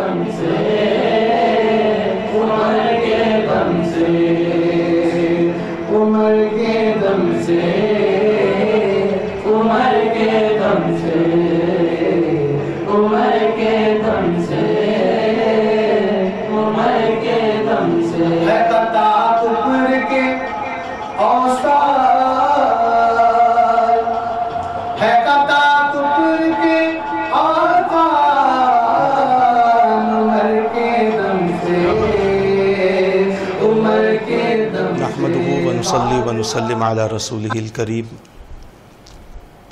دم سے عمر کے دم سے عمر کے دم سے عمر کے دم سے عمر کے دم سے عمر کے دم سے ہے قطع کفر کے اوصال ہے قطع کفر کے اوصال عمر کے دم سے عمر کے دم سے نحمدہ ونصلی ونسلم علی رسولہ الکریم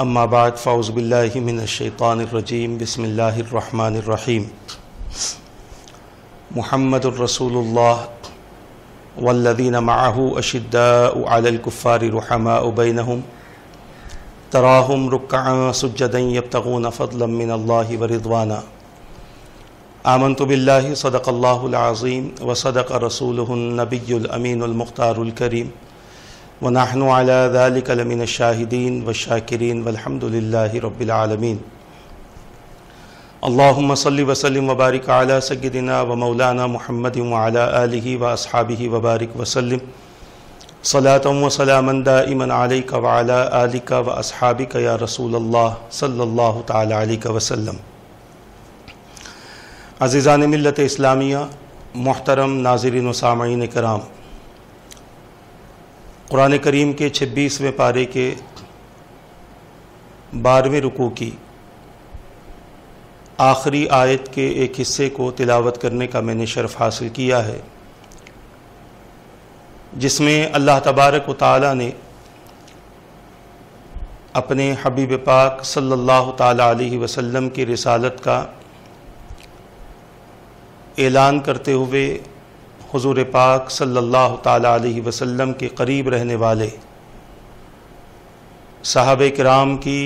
اما بعد فاعوذ باللہ من الشیطان الرجیم بسم اللہ الرحمن الرحیم محمد الرسول اللہ والذین معہ اشداء علی الکفار رحماء بینہم تراہم رکعا سجدا یبتغون فضلا من اللہ ورضوانا آمنت باللہ صدق اللہ العظیم وصدق رسولہ النبی الامین المختار الکریم ونحن على ذلك لمن الشاہدین والشاکرین والحمد للہ رب العالمین اللہم صلی وسلم وبارک علی سیدنا ومولانا محمد وعلى آلہ واصحابہ وبارک وسلم صلاة وسلاما دائما علیک وعلى آلک واصحابک یا رسول اللہ صلی اللہ تعالی علیہ وسلم۔ عزیزان ملت اسلامیہ، محترم ناظرین و سامعین کرام، قرآن کریم کے 26ویں پارے کے 12ویں رکوع کی آخری آیت کے ایک حصے کو تلاوت کرنے کا میں نے شرف حاصل کیا ہے، جس میں اللہ تبارک و تعالی نے اپنے حبیب پاک صلی اللہ تعالی علیہ وسلم کی رسالت کا اعلان کرتے ہوئے حضور پاک صلی اللہ تعالی علیہ وسلم کے قریب رہنے والے صحابہ کرام کی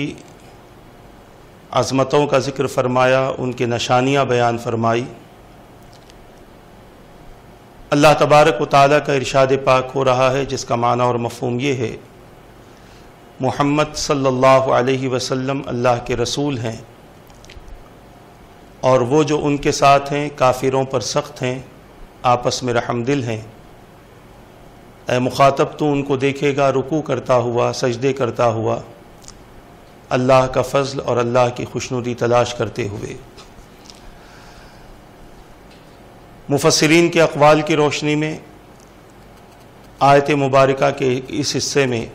عظمتوں کا ذکر فرمایا، ان کے نشانیاں بیان فرمائی۔ اللہ تبارک و تعالیٰ کا ارشاد پاک ہو رہا ہے، جس کا معنی اور مفہوم یہ ہے، محمد صلی اللہ علیہ وسلم اللہ کے رسول ہیں، اور وہ جو ان کے ساتھ ہیں کافروں پر سخت ہیں، آپس میں رحم دل ہیں۔ اے مخاطب، تو ان کو دیکھے گا رکوع کرتا ہوا، سجدے کرتا ہوا، اللہ کا فضل اور اللہ کی خوشنودی تلاش کرتے ہوئے۔ مفسرین کے اقوال کی روشنی میں آیت مبارکہ کے اس حصے میں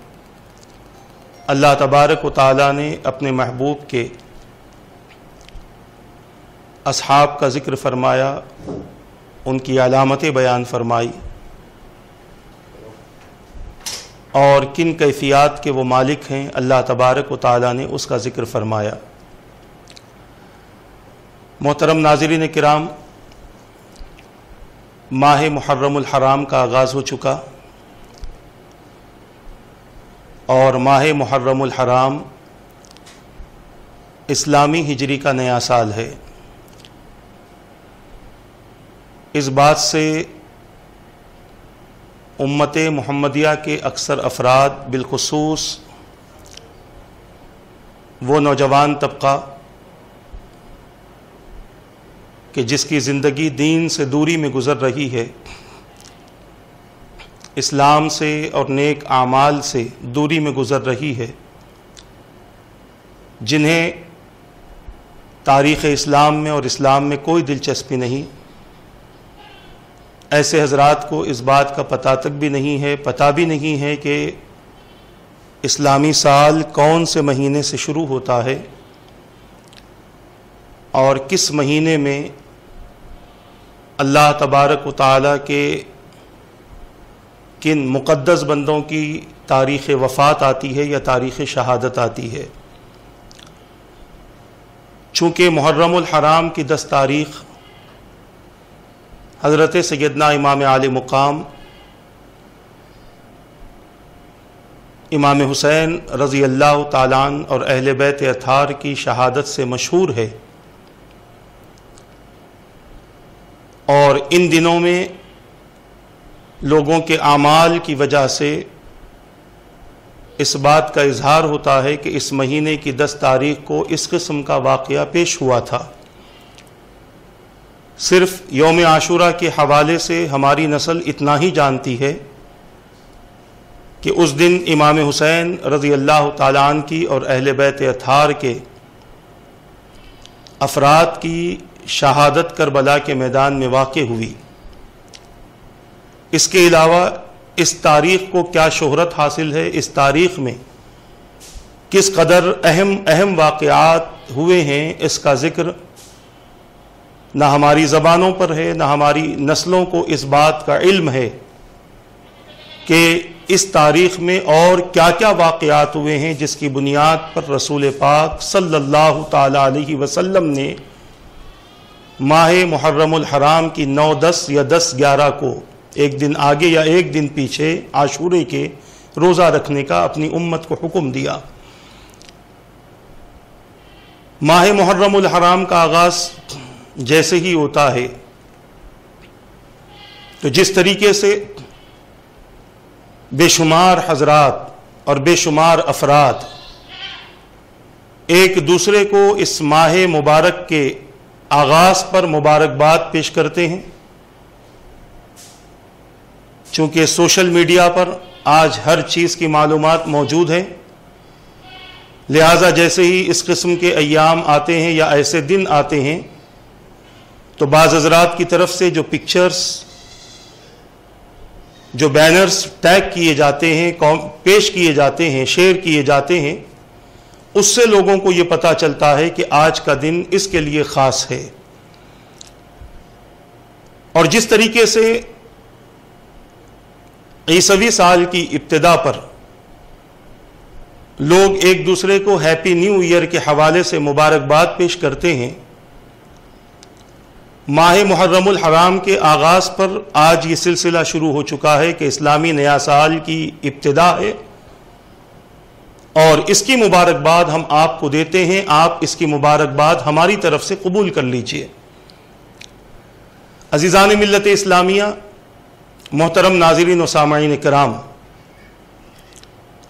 اللہ تبارک و تعالیٰ نے اپنے محبوب کے اصحاب کا ذکر فرمایا، ان کی علامتیں بیان فرمائی، اور کن کیفیات کے وہ مالک ہیں اللہ تبارک و تعالیٰ نے اس کا ذکر فرمایا۔ محترم ناظرین کرام، ماہ محرم الحرام کا آغاز ہو چکا، اور ماہ محرم الحرام اسلامی ہجری کا نیا سال ہے۔ اس بات سے امت محمدیہ کے اکثر افراد، بالخصوص وہ نوجوان طبقہ کہ جس کی زندگی دین سے دوری میں گزر رہی ہے، اسلام سے اور نیک اعمال سے دوری میں گزر رہی ہے، جنہیں تاریخ اسلام میں اور اسلام میں کوئی دلچسپی نہیں، ایسے حضرات کو اس بات کا پتہ تک بھی نہیں ہے، پتہ بھی نہیں ہے کہ اسلامی سال کون سے مہینے سے شروع ہوتا ہے اور کس مہینے میں اللہ تبارک و تعالیٰ کے کن مقدس بندوں کی تاریخ وفات آتی ہے یا تاریخ شہادت آتی ہے۔ چونکہ محرم الحرام کی 10 تاریخ حضرت سیدنا امام عالی مقام امام حسین رضی اللہ تعالیٰ عنہ اور اہل بیت اطہار کی شہادت سے مشہور ہے، اور ان دنوں میں لوگوں کے اعمال کی وجہ سے اس بات کا اظہار ہوتا ہے کہ اس مہینے کی 10 تاریخ کو اس قسم کا واقعہ پیش ہوا تھا۔ صرف یوم عاشورہ کے حوالے سے ہماری نسل اتنا ہی جانتی ہے کہ اس دن امام حسین رضی اللہ تعالیٰ عنہ کی اور اہل بیت اطہار کے افراد کی شہادت کربلا کے میدان میں واقع ہوئی۔ اس کے علاوہ اس تاریخ کو کیا شہرت حاصل ہے، اس تاریخ میں کس قدر اہم واقعات ہوئے ہیں، اس کا ذکر نہ ہماری زبانوں پر ہے، نہ ہماری نسلوں کو اس بات کا علم ہے کہ اس تاریخ میں اور کیا کیا واقعات ہوئے ہیں جس کی بنیاد پر رسول پاک صلی اللہ تعالی علیہ وسلم نے ماہ محرم الحرام کی 9، 10 یا 10، 11 کو ایک دن آگے یا ایک دن پیچھے عاشورے کے روزہ رکھنے کا اپنی امت کو حکم دیا۔ ماہ محرم الحرام کا آغاز جیسے ہی ہوتا ہے تو جس طریقے سے بے شمار حضرات اور بے شمار افراد ایک دوسرے کو اس ماہ مبارک کے آغاز پر مبارکباد پیش کرتے ہیں، چونکہ سوشل میڈیا پر آج ہر چیز کی معلومات موجود ہیں، لہٰذا جیسے ہی اس قسم کے ایام آتے ہیں یا ایسے دن آتے ہیں تو بعض حضرات کی طرف سے جو پکچرز، جو بینرز ٹیگ کیے جاتے ہیں، پیش کیے جاتے ہیں، شیئر کیے جاتے ہیں، اس سے لوگوں کو یہ پتہ چلتا ہے کہ آج کا دن اس کے لیے خاص ہے۔ اور جس طریقے سے عیسوی سال کی ابتدا پر لوگ ایک دوسرے کو ہیپی نیو ایئر کے حوالے سے مبارکباد پیش کرتے ہیں، ماہ محرم الحرام کے آغاز پر آج یہ سلسلہ شروع ہو چکا ہے کہ اسلامی نیا سال کی ابتدا ہے اور اس کی مبارکباد ہم آپ کو دیتے ہیں، آپ اس کی مبارکباد ہماری طرف سے قبول کر لیجئے۔ عزیزان ملت اسلامیہ، محترم ناظرین و سامعین کرام،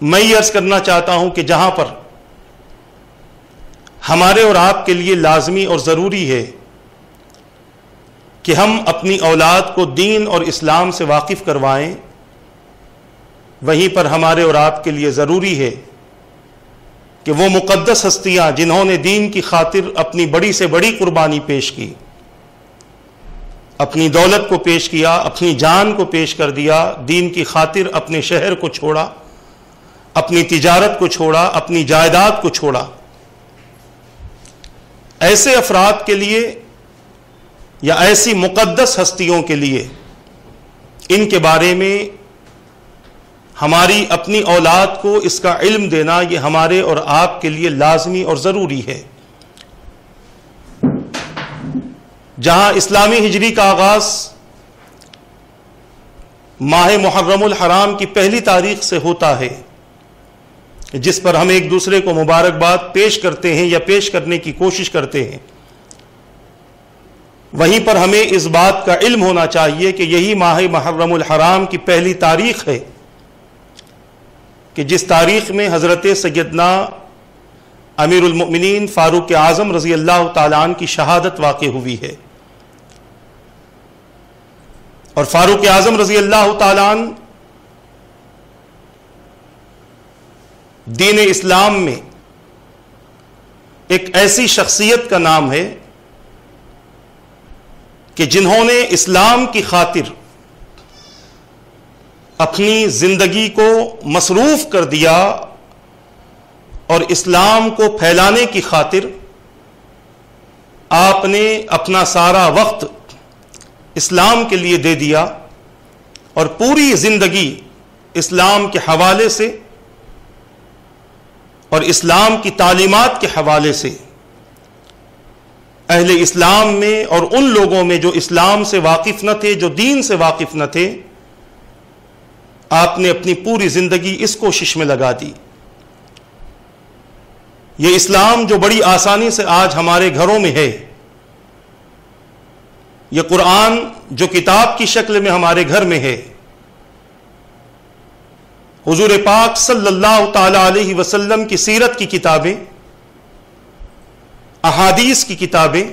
میں یہ عرض کرنا چاہتا ہوں کہ جہاں پر ہمارے اور آپ کے لیے لازمی اور ضروری ہے کہ ہم اپنی اولاد کو دین اور اسلام سے واقف کروائیں، وہیں پر ہمارے اور آپ کے لیے ضروری ہے کہ وہ مقدس ہستیاں جنہوں نے دین کی خاطر اپنی بڑی سے بڑی قربانی پیش کی، اپنی دولت کو پیش کیا، اپنی جان کو پیش کر دیا، دین کی خاطر اپنے شہر کو چھوڑا، اپنی تجارت کو چھوڑا، اپنی جائیداد کو چھوڑا، ایسے افراد کے لیے یا ایسی مقدس ہستیوں کے لیے ان کے بارے میں ہماری اپنی اولاد کو اس کا علم دینا یہ ہمارے اور آپ کے لیے لازمی اور ضروری ہے۔ جہاں اسلامی ہجری کا آغاز ماہ محرم الحرام کی پہلی تاریخ سے ہوتا ہے، جس پر ہم ایک دوسرے کو مبارکباد پیش کرتے ہیں یا پیش کرنے کی کوشش کرتے ہیں، وہیں پر ہمیں اس بات کا علم ہونا چاہیے کہ یہی ماہ محرم الحرام کی پہلی تاریخ ہے کہ جس تاریخ میں حضرت سیدنا امیر المؤمنین فاروق اعظم رضی اللہ تعالیٰ عنہ کی شہادت واقع ہوئی ہے۔ اور فاروق اعظم رضی اللہ تعالیٰ عنہ دین اسلام میں ایک ایسی شخصیت کا نام ہے کہ جنہوں نے اسلام کی خاطر اپنی زندگی کو مصروف کر دیا اور اسلام کو پھیلانے کی خاطر آپ نے اپنا سارا وقت اسلام کے لیے دے دیا اور پوری زندگی اسلام کے حوالے سے اور اسلام کی تعلیمات کے حوالے سے اہل اسلام میں اور ان لوگوں میں جو اسلام سے واقف نہ تھے، جو دین سے واقف نہ تھے، آپ نے اپنی پوری زندگی اس کوشش میں لگا دی۔ یہ اسلام جو بڑی آسانی سے آج ہمارے گھروں میں ہے، یہ قرآن جو کتاب کی شکل میں ہمارے گھر میں ہے، حضور پاک صلی اللہ تعالی علیہ وسلم کی سیرت کی کتابیں، احادیث کی کتابیں،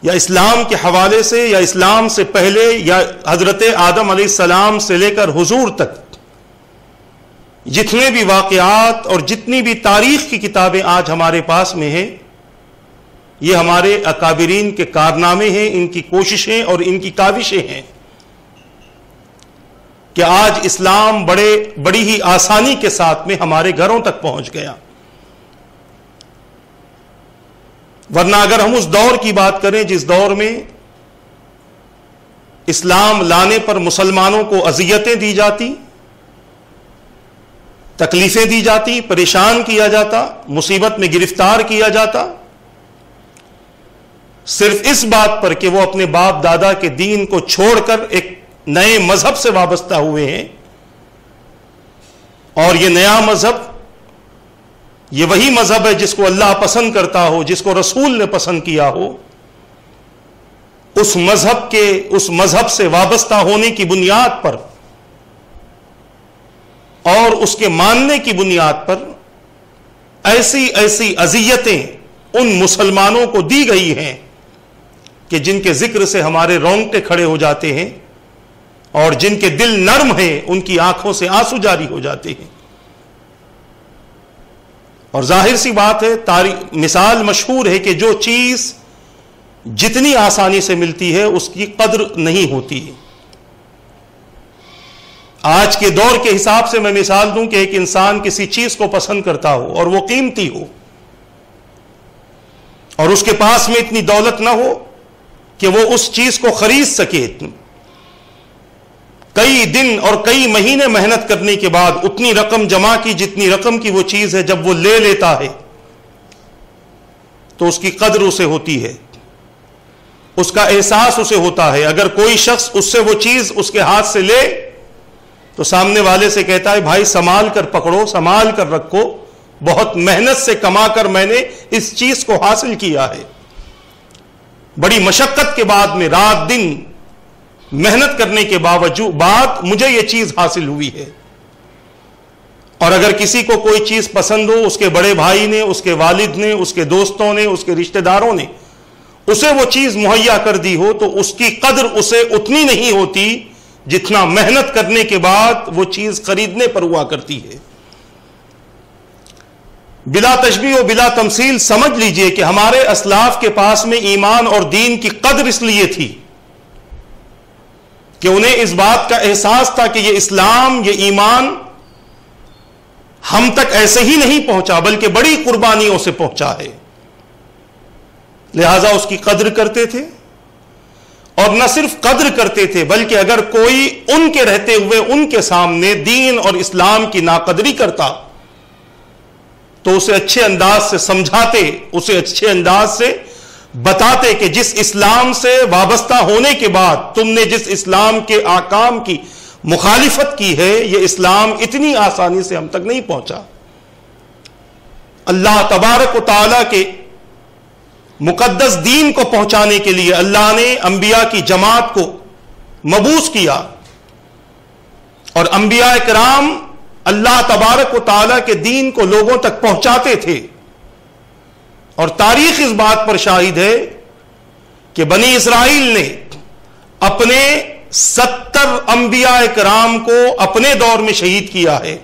یا اسلام کے حوالے سے یا اسلام سے پہلے یا حضرت آدم علیہ السلام سے لے کر حضور تک جتنے بھی واقعات اور جتنی بھی تاریخ کی کتابیں آج ہمارے پاس میں ہیں، یہ ہمارے اکابرین کے کارنامے ہیں، ان کی کوششیں اور ان کی کاوشیں ہیں کہ آج اسلام بڑی ہی آسانی کے ساتھ میں ہمارے گھروں تک پہنچ گیا۔ ورنہ اگر ہم اس دور کی بات کریں جس دور میں اسلام لانے پر مسلمانوں کو اذیتیں دی جاتی، تکلیفیں دی جاتی، پریشان کیا جاتا، مصیبت میں گرفتار کیا جاتا، صرف اس بات پر کہ وہ اپنے باپ دادا کے دین کو چھوڑ کر ایک نئے مذہب سے وابستہ ہوئے ہیں، اور یہ نیا مذہب یہ وہی مذہب ہے جس کو اللہ پسند کرتا ہو، جس کو رسول نے پسند کیا ہو، اس مذہب سے وابستہ ہونے کی بنیاد پر اور اس کے ماننے کی بنیاد پر ایسی اذیتیں ان مسلمانوں کو دی گئی ہیں کہ جن کے ذکر سے ہمارے رونگٹے کھڑے ہو جاتے ہیں، اور جن کے دل نرم ہیں ان کی آنکھوں سے آنسو جاری ہو جاتے ہیں۔ اور ظاہر سی بات ہے، مثال مشہور ہے کہ جو چیز جتنی آسانی سے ملتی ہے اس کی قدر نہیں ہوتی۔ آج کے دور کے حساب سے میں مثال دوں کہ ایک انسان کسی چیز کو پسند کرتا ہو اور وہ قیمتی ہو، اور اس کے پاس میں اتنی دولت نہ ہو کہ وہ اس چیز کو خرید سکے، کئی دن اور کئی مہینے محنت کرنے کے بعد اتنی رقم جمع کی جتنی رقم کی وہ چیز ہے، جب وہ لے لیتا ہے تو اس کی قدر اسے ہوتی ہے، اس کا احساس اسے ہوتا ہے۔ اگر کوئی شخص اس سے وہ چیز اس کے ہاتھ سے لے تو سامنے والے سے کہتا ہے بھائی سنبھال کر پکڑو، سنبھال کر رکھو، بہت محنت سے کما کر میں نے اس چیز کو حاصل کیا ہے، بڑی مشقت کے بعد میں رات دن محنت کرنے کے بعد مجھے یہ چیز حاصل ہوئی ہے۔ اور اگر کسی کو کوئی چیز پسند ہو، اس کے بڑے بھائی نے، اس کے والد نے، اس کے دوستوں نے، اس کے رشتہ داروں نے اسے وہ چیز مہیا کر دی ہو، تو اس کی قدر اسے اتنی نہیں ہوتی جتنا محنت کرنے کے بعد وہ چیز خریدنے پر ہوا کرتی ہے۔ بلا تشبیہ و بلا تمثیل سمجھ لیجئے کہ ہمارے اسلاف کے پاس میں ایمان اور دین کی قدر اس لیے تھی کہ انہیں اس بات کا احساس تھا کہ یہ اسلام، یہ ایمان ہم تک ایسے ہی نہیں پہنچا بلکہ بڑی قربانیوں سے پہنچا ہے، لہذا اس کی قدر کرتے تھے۔ اور نہ صرف قدر کرتے تھے بلکہ اگر کوئی ان کے رہتے ہوئے ان کے سامنے دین اور اسلام کی ناقدری کرتا تو اسے اچھے انداز سے سمجھاتے، اسے اچھے انداز سے بتاتے کہ جس اسلام سے وابستہ ہونے کے بعد تم نے جس اسلام کے احکام کی مخالفت کی ہے، یہ اسلام اتنی آسانی سے ہم تک نہیں پہنچا۔ اللہ تبارک و تعالیٰ کے مقدس دین کو پہنچانے کے لیے اللہ نے انبیاء کی جماعت کو مبعوث کیا، اور انبیاء کرام اللہ تبارک و تعالیٰ کے دین کو لوگوں تک پہنچاتے تھے۔ اور تاریخ اس بات پر شاہد ہے کہ بنی اسرائیل نے اپنے 70 انبیاء کرام کو اپنے دور میں شہید کیا ہے،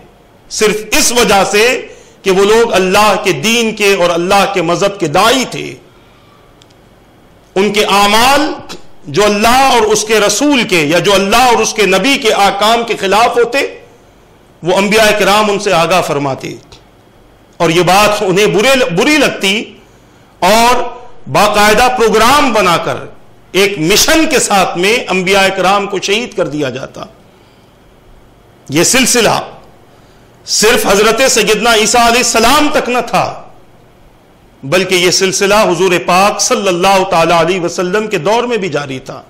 صرف اس وجہ سے کہ وہ لوگ اللہ کے دین کے اور اللہ کے مذہب کے داعی تھے۔ ان کے اعمال جو اللہ اور اس کے رسول کے یا جو اللہ اور اس کے نبی کے احکام کے خلاف ہوتے، وہ انبیاء کرام ان سے آگاہ فرماتے، اور یہ بات انہیں بری لگتی، اور باقاعدہ پروگرام بنا کر ایک مشن کے ساتھ میں انبیاء کرام کو شہید کر دیا جاتا۔ یہ سلسلہ صرف حضرت سیدنا عیسیٰ علیہ السلام تک نہ تھا، بلکہ یہ سلسلہ حضور پاک صلی اللہ تعالی علیہ وسلم کے دور میں بھی جاری تھا۔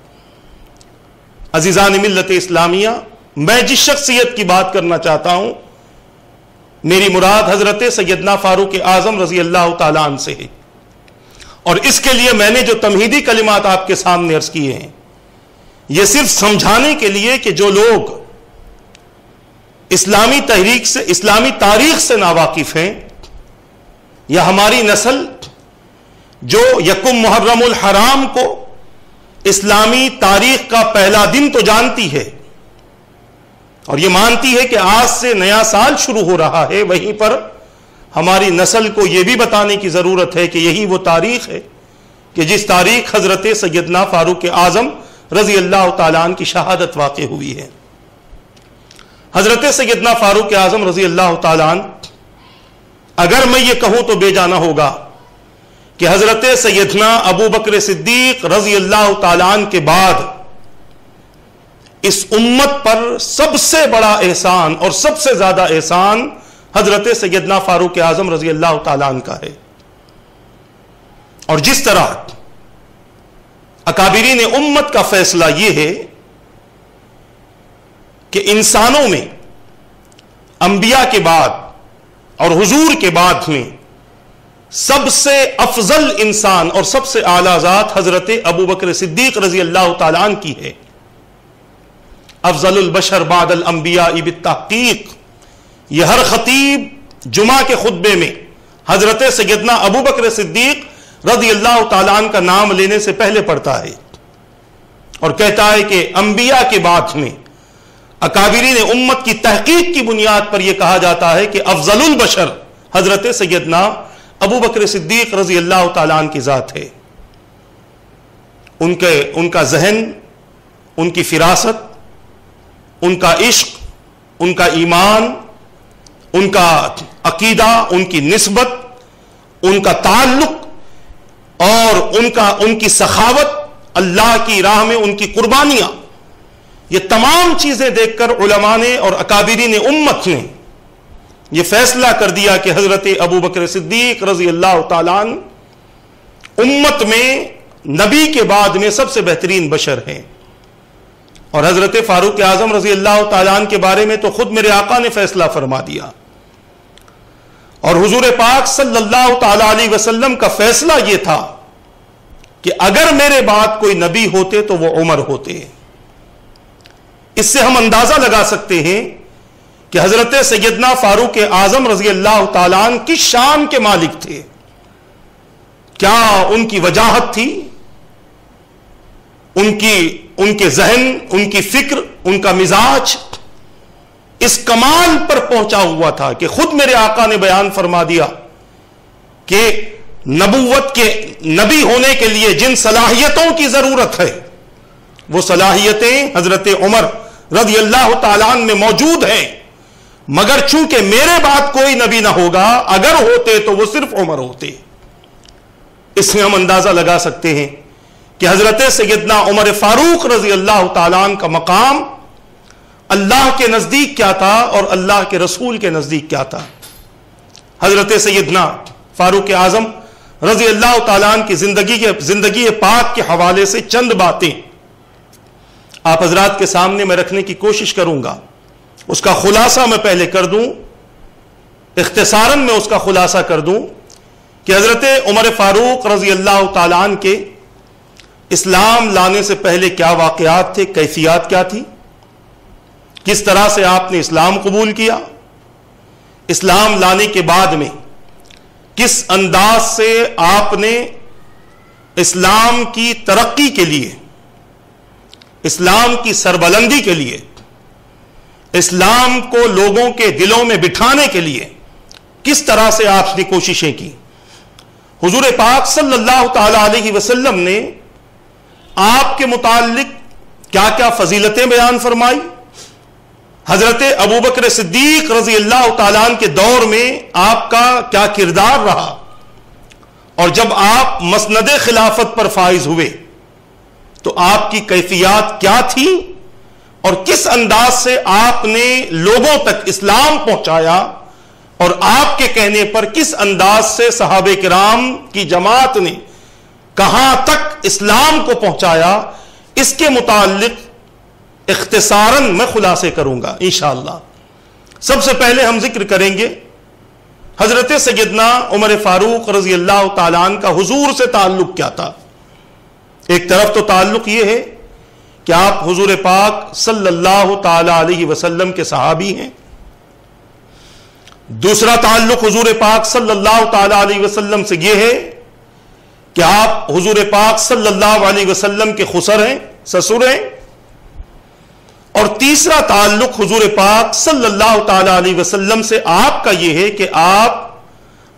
عزیزان ملت اسلامیہ، میں جس شخصیت کی بات کرنا چاہتا ہوں، میری مراد حضرت سیدنا فاروق اعظم رضی اللہ تعالی عنہ سے ہے، اور اس کے لیے میں نے جو تمہیدی کلمات آپ کے سامنے عرض کیے ہیں، یہ صرف سمجھانے کے لیے کہ جو لوگ اسلامی تاریخ سے ناواقف ہیں، یا ہماری نسل جو یکم محرم الحرام کو اسلامی تاریخ کا پہلا دن تو جانتی ہے اور یہ مانتی ہے کہ آج سے نیا سال شروع ہو رہا ہے، وہیں پر ہماری نسل کو یہ بھی بتانے کی ضرورت ہے کہ یہی وہ تاریخ ہے کہ جس تاریخ حضرت سیدنا فاروق اعظم رضی اللہ تعالیٰ عنہ کی شہادت واقع ہوئی ہے۔ حضرت سیدنا فاروق اعظم رضی اللہ تعالیٰ عنہ، اگر میں یہ کہوں تو بے جانا ہوگا کہ حضرت سیدنا ابو بکر صدیق رضی اللہ تعالیٰ عنہ کے بعد اس امت پر سب سے بڑا احسان اور سب سے زیادہ احسان حضرت سیدنا فاروق اعظم رضی اللہ تعالیٰ عنہ کا ہے۔ اور جس طرح اکابرین امت کا فیصلہ یہ ہے کہ انسانوں میں انبیاء کے بعد اور حضور کے بعد میں سب سے افضل انسان اور سب سے اعلیٰ ذات حضرت ابو بکر صدیق رضی اللہ تعالیٰ عنہ کی ہے۔ افضل البشر بعد الانبیاء بالتحقیق، یہ ہر خطیب جمعہ کے خطبے میں حضرت سیدنا ابو بکر صدیق رضی اللہ تعالیٰ عنہ کا نام لینے سے پہلے پڑھتا ہے اور کہتا ہے کہ انبیاء کے بعد میں اکابرین امت کی تحقیق کی بنیاد پر یہ کہا جاتا ہے کہ افضل البشر حضرت سیدنا ابو بکر صدیق رضی اللہ تعالیٰ عنہ کی ذات ہے۔ ان کا ذہن، ان کی فراست، ان کا عشق، ان کا ایمان، ان کا عقیدہ، ان کی نسبت، ان کا تعلق اور ان کی سخاوت، اللہ کی راہ میں ان کی قربانیاں، یہ تمام چیزیں دیکھ کر علماء نے اور اکابرین امت نے یہ فیصلہ کر دیا کہ حضرت ابو بکر صدیق رضی اللہ تعالیٰ عنہ امت میں نبی کے بعد میں سب سے بہترین بشر ہیں۔ اور حضرت فاروق اعظم رضی اللہ تعالیٰ عنہ کے بارے میں تو خود میرے آقا نے فیصلہ فرما دیا، اور حضور پاک صلی اللہ تعالیٰ علیہ وسلم کا فیصلہ یہ تھا کہ اگر میرے بعد کوئی نبی ہوتے تو وہ عمر ہوتے۔ اس سے ہم اندازہ لگا سکتے ہیں کہ حضرت سیدنا فاروق اعظم رضی اللہ تعالیٰ عنہ کس شان کے مالک تھے، کیا ان کی وجاہت تھی، ان کے ذہن، ان کی فکر، ان کا مزاج اس کمال پر پہنچا ہوا تھا کہ خود میرے آقا نے بیان فرما دیا کہ نبوت کے نبی ہونے کے لیے جن صلاحیتوں کی ضرورت ہے وہ صلاحیتیں حضرت عمر رضی اللہ تعالیٰ عنہ میں موجود ہیں، مگر چونکہ میرے بعد کوئی نبی نہ ہوگا، اگر ہوتے تو وہ صرف عمر ہوتے۔ اس سے ہم اندازہ لگا سکتے ہیں کہ حضرت سیدنا عمر فاروق رضی اللہ تعالیٰ عنہ کا مقام اللہ کے نزدیک کیا تھا اور اللہ کے رسول کے نزدیک کیا تھا۔ حضرت سیدنا فاروق اعظم رضی اللہ تعالیٰ عنہ کی زندگی پاک کے حوالے سے چند باتیں آپ حضرات کے سامنے میں رکھنے کی کوشش کروں گا۔ اس کا خلاصہ میں پہلے کر دوں، اختصاراً میں اس کا خلاصہ کر دوں کہ حضرت عمر فاروق رضی اللہ تعالیٰ عنہ کے اسلام لانے سے پہلے کیا واقعات تھے، کیفیات کیا تھی، کس طرح سے آپ نے اسلام قبول کیا، اسلام لانے کے بعد میں کس انداز سے آپ نے اسلام کی ترقی کے لیے، اسلام کی سربلندی کے لیے، اسلام کو لوگوں کے دلوں میں بٹھانے کے لیے کس طرح سے آپ نے کوششیں کی۔ حضور پاک صلی اللہ تعالی علیہ وسلم نے آپ کے متعلق کیا کیا فضیلتیں بیان فرمائی، حضرت ابو بکر صدیق رضی اللہ تعالیٰ عنہ کے دور میں آپ کا کیا کردار رہا، اور جب آپ مسند خلافت پر فائز ہوئے تو آپ کی کیفیات کیا تھی اور کس انداز سے آپ نے لوگوں تک اسلام پہنچایا، اور آپ کے کہنے پر کس انداز سے صحابہ کرام کی جماعت نے کہاں تک اسلام کو پہنچایا، اس کے متعلق اختصاراً میں خلاصے کروں گا انشاءاللہ۔ سب سے پہلے ہم ذکر کریں گے حضرت سیدنا عمر فاروق رضی اللہ تعالیٰ عنہ کا حضور سے تعلق کیا تھا۔ ایک طرف تو تعلق یہ ہے کہ آپ حضور پاک صلی اللہ تعالی علیہ وسلم کے صحابی ہیں، دوسرا تعلق حضور پاک صلی اللہ تعالی علیہ وسلم سے یہ ہے کہ آپ حضور پاک صلی اللہ علیہ وسلم کے خسر ہیں، سسر ہیں، اور تیسرا تعلق حضور پاک صلی اللہ تعالی علیہ وسلم سے آپ کا یہ ہے کہ آپ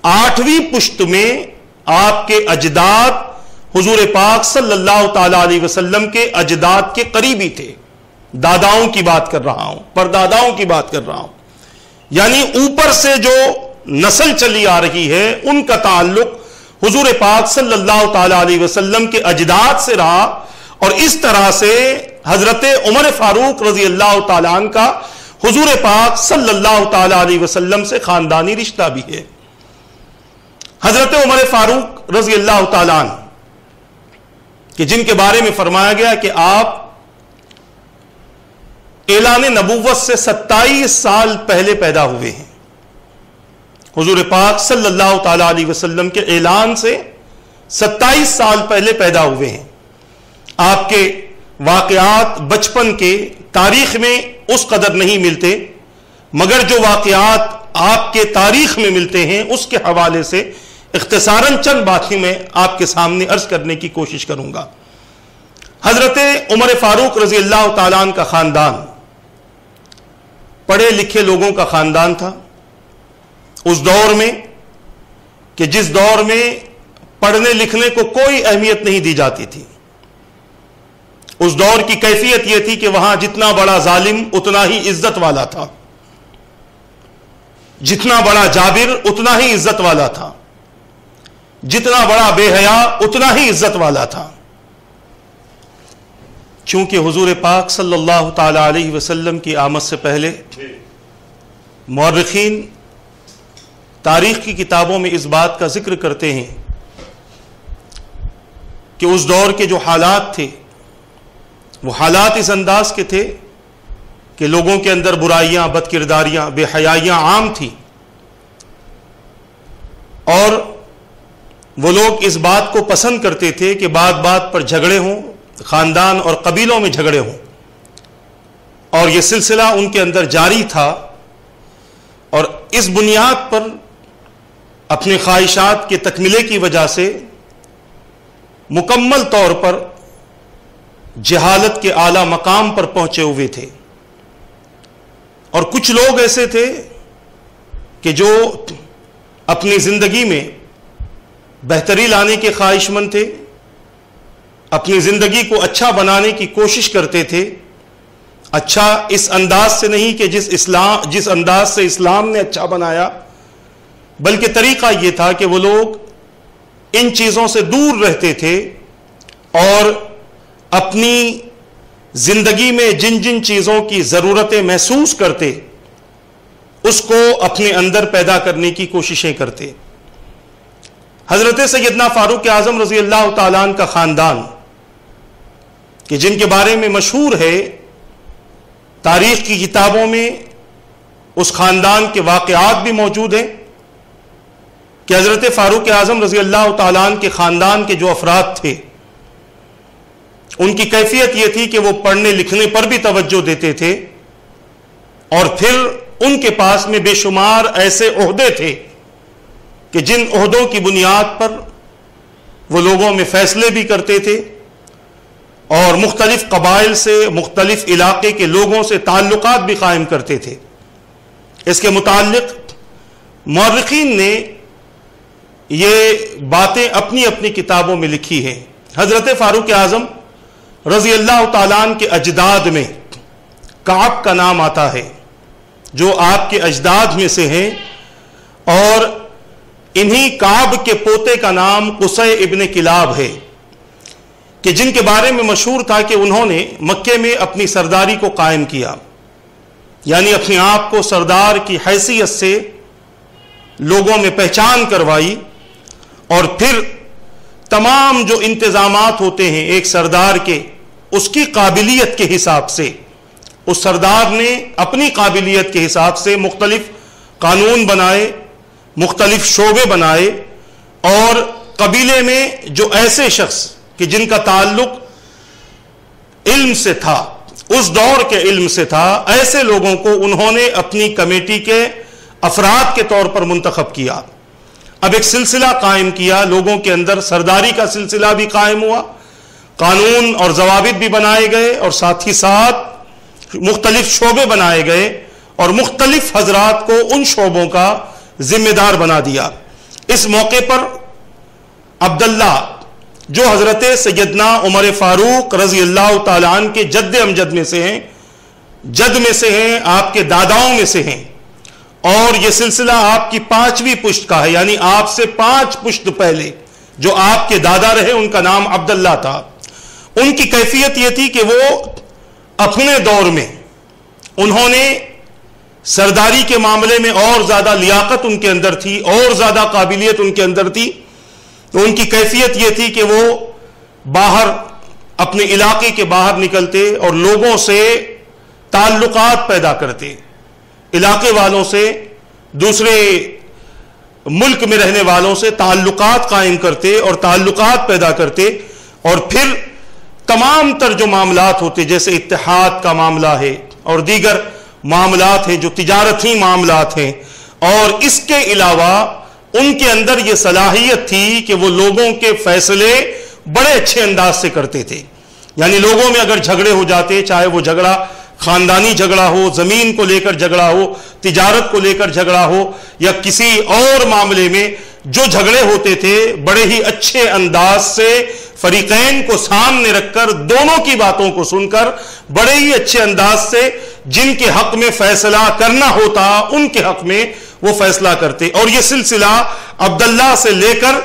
8ویں پشت میں آپ کے اجداد حضور پاک صلی اللہ تعالی علیہ وسلم کے اجداد کے قریبی تھے. داداؤں کی بات کر رہا ہوں، پرداداؤں کی بات کر رہا ہوں، یعنی اوپر سے جو نسل چلی آ رہی ہے ان کا تعلق حضور پاک صلی اللہ تعالی علیہ وسلم کے اجداد سے رہا. اور اس طرح سے حضرت عمر فاروق رضی اللہ تعالیٰ عنہ کا حضور پاک صلی اللہ تعالی علیہ وسلم سے خاندانی رشتہ بھی ہے. حضرت عمر فاروق رضی اللہ تعالیٰ عنہ کہ جن کے بارے میں فرمایا گیا کہ آپ اعلان نبوت سے 27 سال پہلے پیدا ہوئے ہیں. حضور پاک صلی اللہ تعالی علیہ وسلم کے اعلان سے 27 سال پہلے پیدا ہوئے ہیں. آپ کے واقعات بچپن کے تاریخ میں اس قدر نہیں ملتے، مگر جو واقعات آپ کے تاریخ میں ملتے ہیں اس کے حوالے سے اختصاراً چند باتیں میں آپ کے سامنے عرض کرنے کی کوشش کروں گا. حضرت عمر فاروق رضی اللہ تعالیٰ عنہ کا خاندان پڑھے لکھے لوگوں کا خاندان تھا اس دور میں، کہ جس دور میں پڑھنے لکھنے کو کوئی اہمیت نہیں دی جاتی تھی. اس دور کی کیفیت یہ تھی کہ وہاں جتنا بڑا ظالم اتنا ہی عزت والا تھا، جتنا بڑا جابر اتنا ہی عزت والا تھا، جتنا بڑا بے حیا اتنا ہی عزت والا تھا. چونکہ حضور پاک صلی اللہ تعالی علیہ وسلم کی آمد سے پہلے مورخین تاریخ کی کتابوں میں اس بات کا ذکر کرتے ہیں کہ اس دور کے جو حالات تھے وہ حالات اس انداز کے تھے کہ لوگوں کے اندر برائیاں، بدکرداریاں، بے حیائیاں عام تھیں، اور وہ لوگ اس بات کو پسند کرتے تھے کہ بات بات پر جھگڑے ہوں، خاندان اور قبیلوں میں جھگڑے ہوں. اور یہ سلسلہ ان کے اندر جاری تھا، اور اس بنیاد پر اپنے خواہشات کے تکمیلے کی وجہ سے مکمل طور پر جہالت کے اعلیٰ مقام پر پہنچے ہوئے تھے. اور کچھ لوگ ایسے تھے کہ جو اپنی زندگی میں بہتری لانے کے خواہش مند تھے، اپنی زندگی کو اچھا بنانے کی کوشش کرتے تھے. اچھا اس انداز سے نہیں کہ جس انداز سے اسلام نے اچھا بنایا، بلکہ طریقہ یہ تھا کہ وہ لوگ ان چیزوں سے دور رہتے تھے اور اپنی زندگی میں جن جن چیزوں کی ضرورتیں محسوس کرتے اس کو اپنے اندر پیدا کرنے کی کوششیں کرتے. حضرت سیدنا فاروق اعظم رضی اللہ تعالیٰ عنہ کا خاندان کہ جن کے بارے میں مشہور ہے تاریخ کی کتابوں میں اس خاندان کے واقعات بھی موجود ہیں کہ حضرت فاروق اعظم رضی اللہ تعالیٰ عنہ کے خاندان کے جو افراد تھے ان کی کیفیت یہ تھی کہ وہ پڑھنے لکھنے پر بھی توجہ دیتے تھے، اور پھر ان کے پاس میں بے شمار ایسے عہدے تھے کہ جن عہدوں کی بنیاد پر وہ لوگوں میں فیصلے بھی کرتے تھے اور مختلف قبائل سے، مختلف علاقے کے لوگوں سے تعلقات بھی قائم کرتے تھے. اس کے متعلق مورخین نے یہ باتیں اپنی اپنی کتابوں میں لکھی ہیں. حضرت فاروق اعظم رضی اللہ تعالیٰ عنہ کے اجداد میں کعب کا نام آتا ہے جو آپ کے اجداد میں سے ہیں، اور انہی کعب کے پوتے کا نام قصی ابن کلاب ہے کہ جن کے بارے میں مشہور تھا کہ انہوں نے مکے میں اپنی سرداری کو قائم کیا، یعنی اپنے آپ کو سردار کی حیثیت سے لوگوں میں پہچان کروائی، اور پھر تمام جو انتظامات ہوتے ہیں ایک سردار کے اس کی قابلیت کے حساب سے اس سردار نے اپنی قابلیت کے حساب سے مختلف قانون بنائے، مختلف شعبے بنائے، اور قبیلے میں جو ایسے شخص کہ جن کا تعلق علم سے تھا، اس دور کے علم سے تھا، ایسے لوگوں کو انہوں نے اپنی کمیٹی کے افراد کے طور پر منتخب کیا. اب ایک سلسلہ قائم کیا، لوگوں کے اندر سرداری کا سلسلہ بھی قائم ہوا، قانون اور ضوابط بھی بنائے گئے، اور ساتھ ہی ساتھ مختلف شعبے بنائے گئے اور مختلف حضرات کو ان شعبوں کا ذمہ دار بنا دیا۔ اس موقع پر عبداللہ جو حضرت سیدنا عمر فاروق رضی اللہ تعالیٰ عنہ کے جد امجد میں سے ہیں، جد میں سے ہیں، آپ کے داداؤں میں سے ہیں، اور یہ سلسلہ آپ کی 5ویں پشت کا ہے، یعنی آپ سے 5 پشت پہلے جو آپ کے دادا رہے ان کا نام عبداللہ تھا۔ ان کی کیفیت یہ تھی کہ وہ اپنے دور میں انہوں نے سرداری کے معاملے میں اور زیادہ لیاقت ان کے اندر تھی، اور زیادہ قابلیت ان کے اندر تھی۔ تو ان کی کیفیت یہ تھی کہ وہ باہر اپنے علاقے کے باہر نکلتے اور لوگوں سے تعلقات پیدا کرتے، علاقے والوں سے، دوسرے ملک میں رہنے والوں سے تعلقات قائم کرتے اور تعلقات پیدا کرتے، اور پھر تمام تر جو معاملات ہوتے جیسے اتحاد کا معاملہ ہے اور دیگر معاملات ہیں جو تجارتی معاملات ہیں، اور اس کے علاوہ ان کے اندر یہ صلاحیت تھی کہ وہ لوگوں کے فیصلے بڑے اچھے انداز سے کرتے تھے۔ یعنی لوگوں میں اگر جھگڑے ہو جاتے، چاہے وہ جھگڑا خاندانی جھگڑا ہو، زمین کو لے کر جھگڑا ہو، تجارت کو لے کر جھگڑا ہو، یا کسی اور معاملے میں جو جھگڑے ہوتے تھے، بڑے ہی اچھے انداز سے فریقین کو سامنے رکھ کر دونوں کی باتوں کو سن کر بڑے ہی اچھے انداز سے جن کے حق میں فیصلہ کرنا ہوتا ان کے حق میں وہ فیصلہ کرتے۔ اور یہ سلسلہ عبداللہ سے لے کر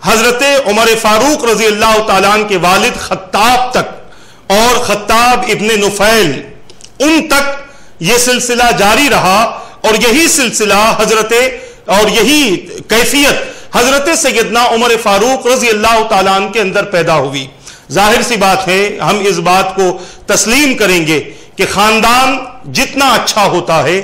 حضرت عمر فاروق رضی اللہ تعالیٰ عنہ کے والد خطاب تک اور خطاب ابن نفیل ان تک یہ سلسلہ جاری رہا، اور یہی سلسلہ اور یہی کیفیت حضرت سیدنا عمر فاروق رضی اللہ تعالیٰ عنہ کے اندر پیدا ہوئی۔ ظاہر سی بات ہے، ہم اس بات کو تسلیم کریں گے کہ خاندان جتنا اچھا ہوتا ہے،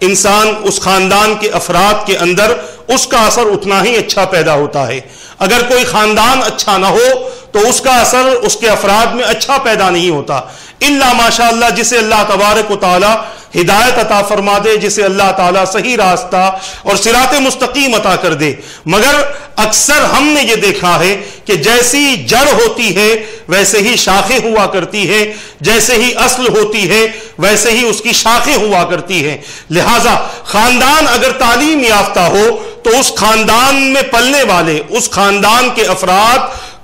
انسان اس خاندان کے افراد کے اندر اس کا اثر اتنا ہی اچھا پیدا ہوتا ہے۔ اگر کوئی خاندان اچھا نہ ہو تو اس کا اثر اس کے افراد میں اچھا پیدا نہیں ہوتا، الا ماشاءاللہ جسے اللہ تبارک و تعالی ہدایت عطا فرما دے، جسے اللہ تعالیٰ صحیح راستہ اور صراط مستقیم عطا کر دے۔ مگر اکثر ہم نے یہ دیکھا ہے کہ جیسی جڑ ہوتی ہے ویسے ہی شاخیں ہوا کرتی ہے، جیسے ہی اصل ہوتی ہے ویسے ہی اس کی شاخیں ہوا کرتی ہیں۔ لہٰذا خاندان اگر تعلیم یافتہ ہو تو اس خاندان میں پلنے والے، اس خاندان کے افراد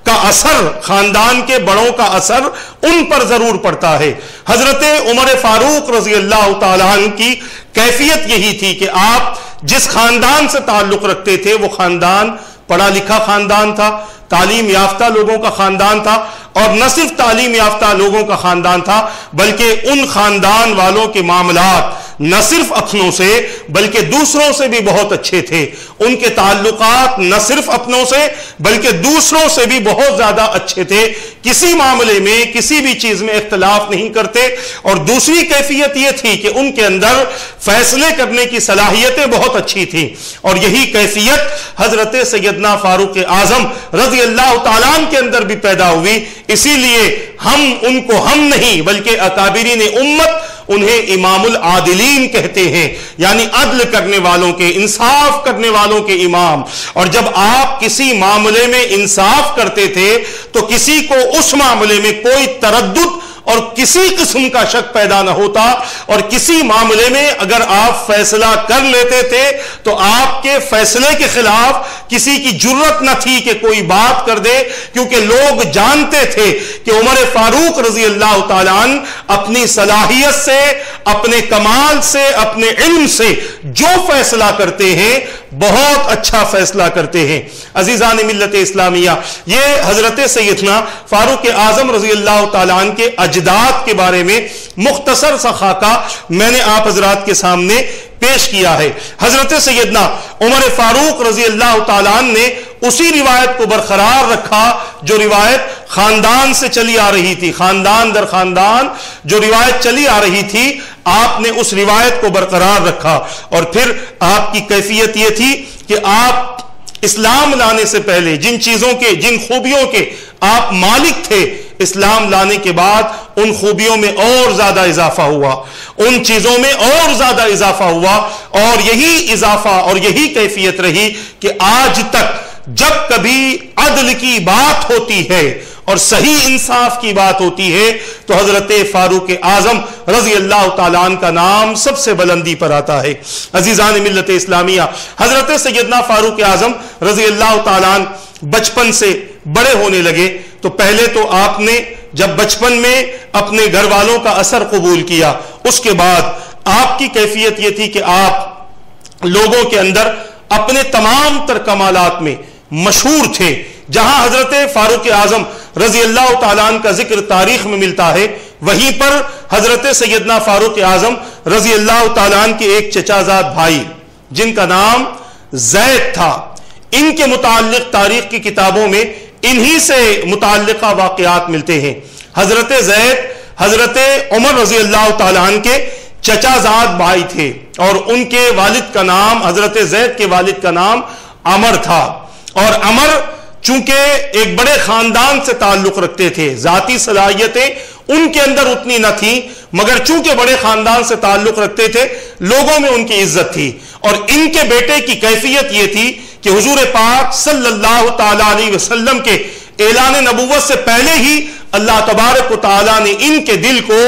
کا اثر، خاندان کے بڑوں کا اثر ان پر ضرور پڑتا ہے۔ حضرت عمر فاروق رضی اللہ تعالیٰ عنہ کی کیفیت یہی تھی کہ آپ جس خاندان سے تعلق رکھتے تھے وہ خاندان پڑھا لکھا خاندان تھا، تعلیم یافتہ لوگوں کا خاندان تھا، اور نہ صرف تعلیم یافتہ لوگوں کا خاندان تھا بلکہ ان خاندان والوں کے معاملات نہ صرف اپنوں سے بلکہ دوسروں سے بھی بہت اچھے تھے۔ ان کے تعلقات نہ صرف اپنوں سے بلکہ دوسروں سے بھی بہت زیادہ اچھے تھے، کسی معاملے میں کسی بھی چیز میں اختلاف نہیں کرتے۔ اور دوسری کیفیت یہ تھی کہ ان کے اندر فیصلے کرنے کی صلاحیتیں بہت اچھی تھیں، اور یہی کیفیت حضرت سیدنا فاروق اعظم رضی اللہ تعالیٰ عنہ کے اندر بھی پیدا ہوئی۔ اسی لیے ہم ان کو ہم نہیں بلکہ اکابرین امت انہیں امام العادلین کہتے ہیں، یعنی عدل کرنے والوں کے، انصاف کرنے والوں کے امام۔ اور جب آپ کسی معاملے میں انصاف کرتے تھے تو کسی کو اس معاملے میں کوئی تردد اور کسی قسم کا شک پیدا نہ ہوتا، اور کسی معاملے میں اگر آپ فیصلہ کر لیتے تھے تو آپ کے فیصلے کے خلاف کسی کی جرت نہ تھی کہ کوئی بات کر دے، کیونکہ لوگ جانتے تھے کہ عمر فاروق رضی اللہ تعالیٰ عنہ اپنی صلاحیت سے، اپنے کمال سے، اپنے علم سے جو فیصلہ کرتے ہیں بہت اچھا فیصلہ کرتے ہیں۔ عزیزان ملت اسلامیہ، یہ حضرت سیدنا فاروق اعظم رضی اللہ تعالیٰ عنہ کے اجداد کے بارے میں مختصر سا خاکہ میں نے آپ حضرات کے سامنے پیش کیا ہے۔ حضرت سیدنا عمر فاروق رضی اللہ تعالیٰ عنہ نے اسی روایت کو برقرار رکھا جو روایت خاندان سے چلی آ رہی تھی، خاندان در خاندان جو روایت چلی آ رہی تھی، آپ نے اس روایت کو برقرار رکھا۔ اور پھر آپ کی کیفیت یہ تھی کہ آپ اسلام لانے سے پہلے جن چیزوں کے، جن خوبیوں کے آپ مالک تھے، اسلام لانے کے بعد ان خوبیوں میں اور زیادہ اضافہ ہوا، ان چیزوں میں اور زیادہ اضافہ ہوا، اور یہی اضافہ اور یہی کیفیت رہی کہ آج تک جب کبھی عدل کی بات ہوتی ہے اور صحیح انصاف کی بات ہوتی ہے تو حضرت فاروق اعظم رضی اللہ تعالیٰ عنہ کا نام سب سے بلندی پر آتا ہے۔ عزیزان ملت اسلامیہ، حضرت سیدنا فاروق اعظم رضی اللہ تعالیٰ عنہ بچپن سے بڑے ہونے لگے تو پہلے تو آپ نے جب بچپن میں اپنے گھر والوں کا اثر قبول کیا، اس کے بعد آپ کی کیفیت یہ تھی کہ آپ لوگوں کے اندر اپنے تمام تر کمالات میں مشہور تھے۔ جہاں حضرت فاروق اعظم رضی اللہ تعالیٰ عنہ کا ذکر تاریخ میں ملتا ہے، وہیں پر حضرت سیدنا فاروق اعظم رضی اللہ تعالیٰ عنہ کے ایک چچا زاد بھائی جن کا نام زید تھا، ان کے متعلق تاریخ کی کتابوں میں انہی سے متعلقہ واقعات ملتے ہیں۔ حضرت زید حضرت عمر رضی اللہ تعالیٰ عنہ کے چچا زاد بھائی تھے، اور ان کے والد کا نام، حضرت زید کے والد کا نام عمر تھا، اور عمر چونکہ ایک بڑے خاندان سے تعلق رکھتے تھے، ذاتی صلاحیتیں ان کے اندر اتنی نہ تھیں، مگر چونکہ بڑے خاندان سے تعلق رکھتے تھے لوگوں میں ان کی عزت تھی، اور ان کے بیٹے کی کیفیت یہ تھی کہ حضور پاک صلی اللہ تعالیٰ علیہ وسلم کے اعلان نبوت سے پہلے ہی اللہ تبارک و تعالیٰ نے ان کے دل کو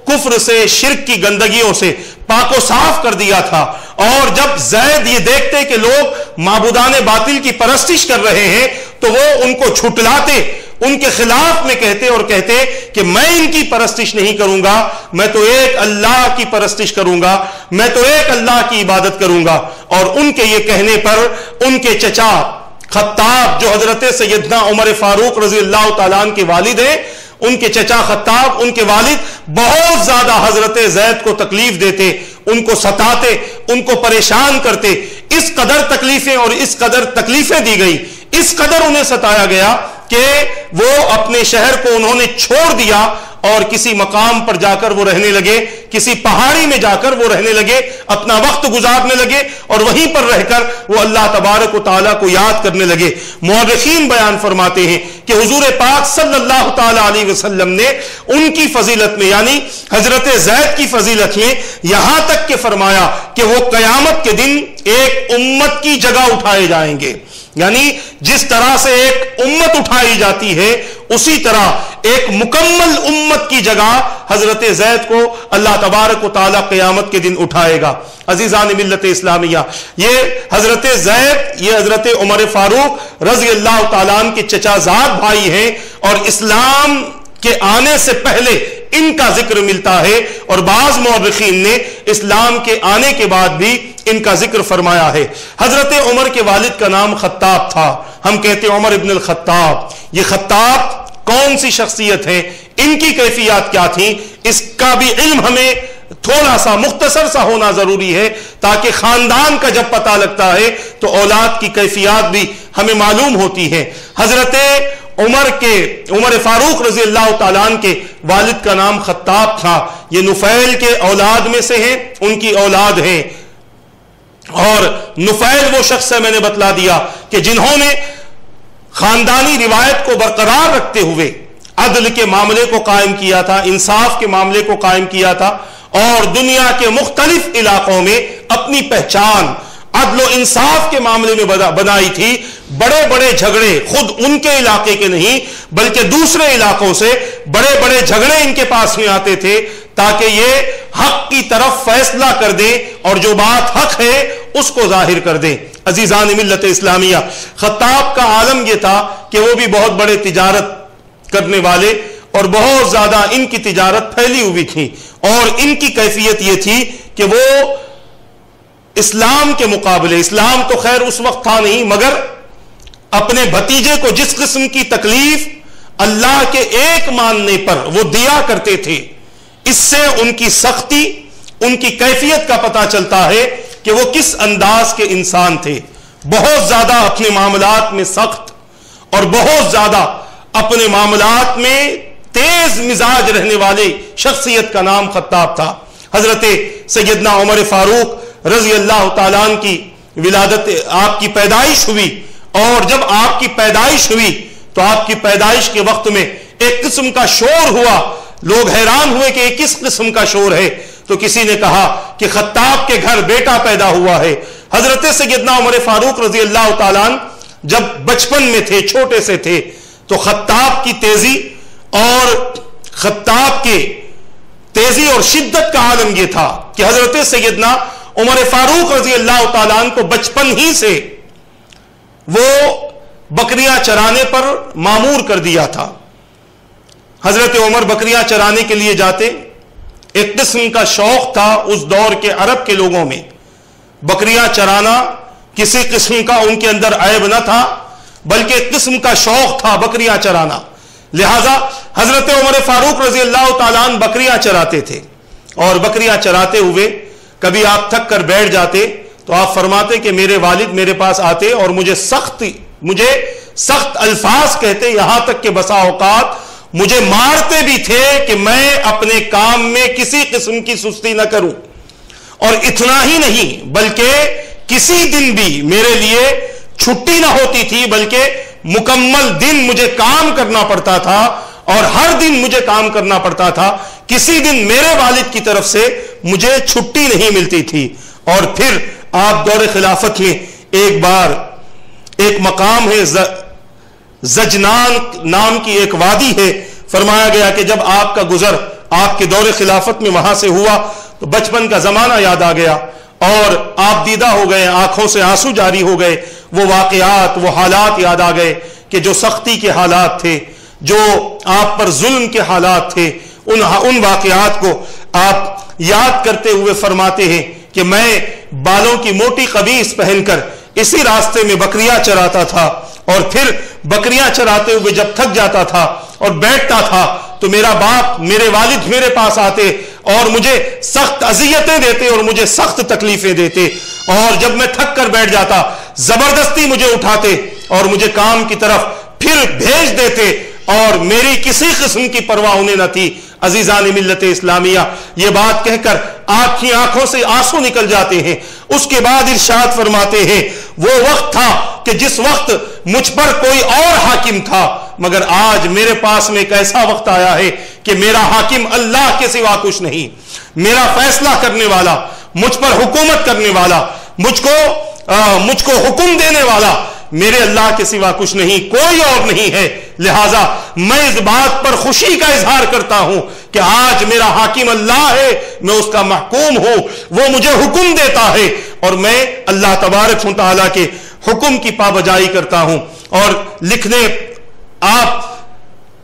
کفر سے، شرک کی گندگیوں سے پاک و صاف کر دیا تھا، اور جب زید یہ دیکھتے کہ لوگ معبودان باطل کی پرستش کر رہے ہیں تو وہ ان کو چھٹلاتے، ان کے خلاف میں کہتے اور کہتے کہ میں ان کی پرستش نہیں کروں گا، میں تو ایک اللہ کی پرستش کروں گا، میں تو ایک اللہ کی عبادت کروں گا۔ اور ان کے یہ کہنے پر ان کے چچا خطاب جو حضرت سیدنا عمر فاروق رضی اللہ تعالیٰ عنہ کے والد ہیں، ان کے چچا خطاب، ان کے والد بہت زیادہ حضرت زید کو تکلیف دیتے، ان کو ستاتے، ان کو پریشان کرتے، اس قدر تکلیفیں اور اس قدر تکلیفیں دی گئی، اس قدر انہیں ستایا گیا کہ وہ اپنے شہر کو انہوں نے چھوڑ دیا اور کسی مقام پر جا کر وہ رہنے لگے، کسی پہاڑی میں جا کر وہ رہنے لگے، اپنا وقت گزارنے لگے، اور وہیں پر رہ کر وہ اللہ تبارک و تعالیٰ کو یاد کرنے لگے۔ مورخین بیان فرماتے ہیں کہ حضور پاک صلی اللہ تعالیٰ علیہ وسلم نے ان کی فضیلت میں، یعنی حضرت زید کی فضیلت میں یہاں تک کہ فرمایا کہ وہ قیامت کے دن ایک امت کی جگہ اٹھائے جائیں گے، یعنی جس طرح سے ایک امت اٹھائی جاتی ہے اسی طرح ایک مکمل امت کی جگہ حضرت زید کو اللہ تبارک و تعالیٰ قیامت کے دن اٹھائے گا۔ عزیزان ملت اسلامیہ، یہ حضرت زید، یہ حضرت عمر فاروق رضی اللہ تعالیٰ عنہ کے چچا زاد بھائی ہیں، اور اسلام کے آنے سے پہلے ان کا ذکر ملتا ہے، اور بعض مورخین نے اسلام کے آنے کے بعد بھی ان کا ذکر فرمایا ہے۔ حضرت عمر کے والد کا نام خطاب تھا، ہم کہتے ہیں عمر ابن الخطاب۔ یہ خطاب کون سی شخصیت ہے، ان کی کیفیات کیا تھیں، اس کا بھی علم ہمیں تھوڑا سا مختصر سا ہونا ضروری ہے، تاکہ خاندان کا جب پتہ لگتا ہے تو اولاد کی کیفیات بھی ہمیں معلوم ہوتی ہے۔ حضرت عمر فاروق رضی اللہ تعالیٰ عنہ کے والد کا نام خطاب تھا، یہ نفیل کے اولاد میں سے ہیں، ان کی اولاد ہیں، اور نفیل وہ شخص ہے، میں نے بتلا دیا کہ جنہوں نے خاندانی روایت کو برقرار رکھتے ہوئے عدل کے معاملے کو قائم کیا تھا، انصاف کے معاملے کو قائم کیا تھا، اور دنیا کے مختلف علاقوں میں اپنی پہچان عدل و انصاف کے معاملے میں بنائی تھی۔ بڑے بڑے جھگڑے خود ان کے علاقے کے نہیں بلکہ دوسرے علاقوں سے بڑے بڑے جھگڑے ان کے پاس میں آتے تھے، تاکہ یہ حق کی طرف فیصلہ کر دیں اور جو بات حق ہے اس کو ظاہر کر دیں۔ عزیزان ملت اسلامیہ، خطاب کا عالم یہ تھا کہ وہ بھی بہت بڑے تجارت کرنے والے، اور بہت زیادہ ان کی تجارت پھیلی ہوئی تھی، اور ان کی کیفیت یہ تھی کہ وہ اسلام کے مقابلے، اسلام تو خیر اس وقت تھا نہیں، مگر اپنے بھتیجے کو جس قسم کی تکلیف اللہ کے ایک ماننے پر وہ دیا کرتے تھے، اس سے ان کی سختی، ان کی کیفیت کا پتہ چلتا ہے کہ وہ کس انداز کے انسان تھے۔ بہت زیادہ اپنے معاملات میں سخت اور بہت زیادہ اپنے معاملات میں تیز مزاج رہنے والے شخصیت کا نام خطاب تھا۔ حضرت سیدنا عمر فاروق رضی اللہ تعالیٰ عنہ کی ولادت، آپ کی پیدائش ہوئی، اور جب آپ کی پیدائش ہوئی تو آپ کی پیدائش کے وقت میں ایک قسم کا شور ہوا. لوگ حیران ہوئے کہ یہ کس قسم کا شور ہے. تو کسی نے کہا کہ خطاب کے گھر بیٹا پیدا ہوا ہے. حضرت سیدنا عمر فاروق رضی اللہ تعالیٰ عنہ جب بچپن میں تھے, چھوٹے سے تھے, تو خطاب کی تیزی اور شدت کا عالم یہ تھا کہ حضرت سیدنا عمر فاروق رضی اللہ تعالیٰ عنہ کو بچپن ہی سے وہ بکریاں چرانے پر مامور کر دیا تھا. حضرت عمر بکریاں چرانے کے لیے جاتے. ایک قسم کا شوق تھا اس دور کے عرب کے لوگوں میں. بکریاں چرانا کسی قسم کا ان کے اندر عیب نہ تھا, بلکہ ایک قسم کا شوق تھا بکریاں چرانا. لہذا حضرت عمر فاروق رضی اللہ تعالیٰ عنہ بکریاں چراتے تھے, اور بکریاں چراتے ہوئے کبھی آپ تھک کر بیٹھ جاتے تو آپ فرماتے کہ میرے والد میرے پاس آتے اور مجھے سخت الفاظ کہتے, یہاں تک کہ بسا اوقات مجھے مارتے بھی تھے کہ میں اپنے کام میں کسی قسم کی سستی نہ کروں. اور اتنا ہی نہیں بلکہ کسی دن بھی میرے لیے چھٹی نہ ہوتی تھی, بلکہ مکمل دن مجھے کام کرنا پڑتا تھا, اور ہر دن مجھے کام کرنا پڑتا تھا. کسی دن میرے والد کی طرف سے مجھے چھٹی نہیں ملتی تھی. اور پھر آپ دور خلافت میں ایک بار ایک مقام ہے زجنان نام کی ایک وادی ہے, فرمایا گیا کہ جب آپ کا گزر آپ کے دور خلافت میں وہاں سے ہوا تو بچپن کا زمانہ یاد آ گیا اور آپ دیدہ ہو گئے, آنکھوں سے آنسو جاری ہو گئے. وہ واقعات, وہ حالات یاد آ گئے کہ جو سختی کے حالات تھے, جو آپ پر ظلم کے حالات تھے, ان واقعات کو آپ یاد کرتے ہوئے فرماتے ہیں کہ میں بالوں کی موٹی قمیص پہن کر اسی راستے میں بکریاں چراتا تھا, اور پھر بکریاں چراتے ہوئے جب تھک جاتا تھا اور بیٹھتا تھا تو میرا باپ, میرے والد میرے پاس آتے اور مجھے سخت اذیتیں دیتے اور مجھے سخت تکلیفیں دیتے, اور جب میں تھک کر بیٹھ جاتا زبردستی مجھے اٹھاتے اور مجھے کام کی طرف پھر بھیج دیتے, اور میری کسی قسم کی پرواہ انہیں نہ تھی. عزیزان ملت اسلامیہ, یہ بات کہہ کر آپ کی آنکھوں سے آنسو نکل جاتے ہیں. اس کے بعد ارشاد فرماتے ہیں وہ وقت تھا کہ جس وقت مجھ پر کوئی اور حاکم تھا, مگر آج میرے پاس میں ایک ایسا وقت آیا ہے کہ میرا حاکم اللہ کے سوا کچھ نہیں. میرا فیصلہ کرنے والا, مجھ پر حکومت کرنے والا, مجھ کو حکم دینے والا میرے اللہ کے سوا کچھ نہیں, کوئی اور نہیں ہے. لہذا میں اس بات پر خوشی کا اظہار کرتا ہوں کہ آج میرا حاکم اللہ ہے, میں اس کا محکوم ہوں, وہ مجھے حکم دیتا ہے اور میں اللہ تبارک و تعالیٰ کے حکم کی پابجائی کرتا ہوں. اور لکھنے آپ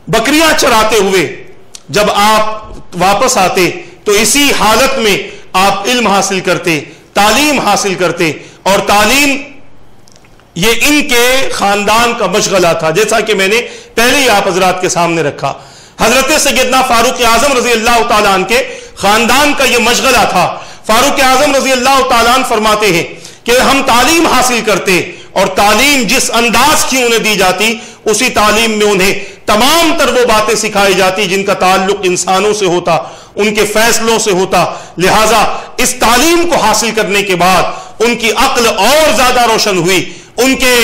بکریاں چراتے ہوئے جب آپ واپس آتے تو اسی حالت میں آپ علم حاصل کرتے, تعلیم حاصل کرتے, اور تعلیم یہ ان کے خاندان کا مشغلہ تھا, جیسا کہ میں نے پہلے ہی آپ حضرات کے سامنے رکھا. حضرت سیدنا فاروق اعظم رضی اللہ تعالیٰ عنہ کے خاندان کا یہ مشغلہ تھا. فاروق اعظم رضی اللہ تعالیٰ عنہ فرماتے ہیں کہ ہم تعلیم حاصل کرتے, اور تعلیم جس انداز کی انہیں دی جاتی اسی تعلیم میں انہیں تمام تر وہ باتیں سکھائی جاتی جن کا تعلق انسانوں سے ہوتا, ان کے فیصلوں سے ہوتا. لہذا اس تعلیم کو حاصل کرنے کے بعد ان کی عقل اور زیادہ روشن ہوئی, ان کے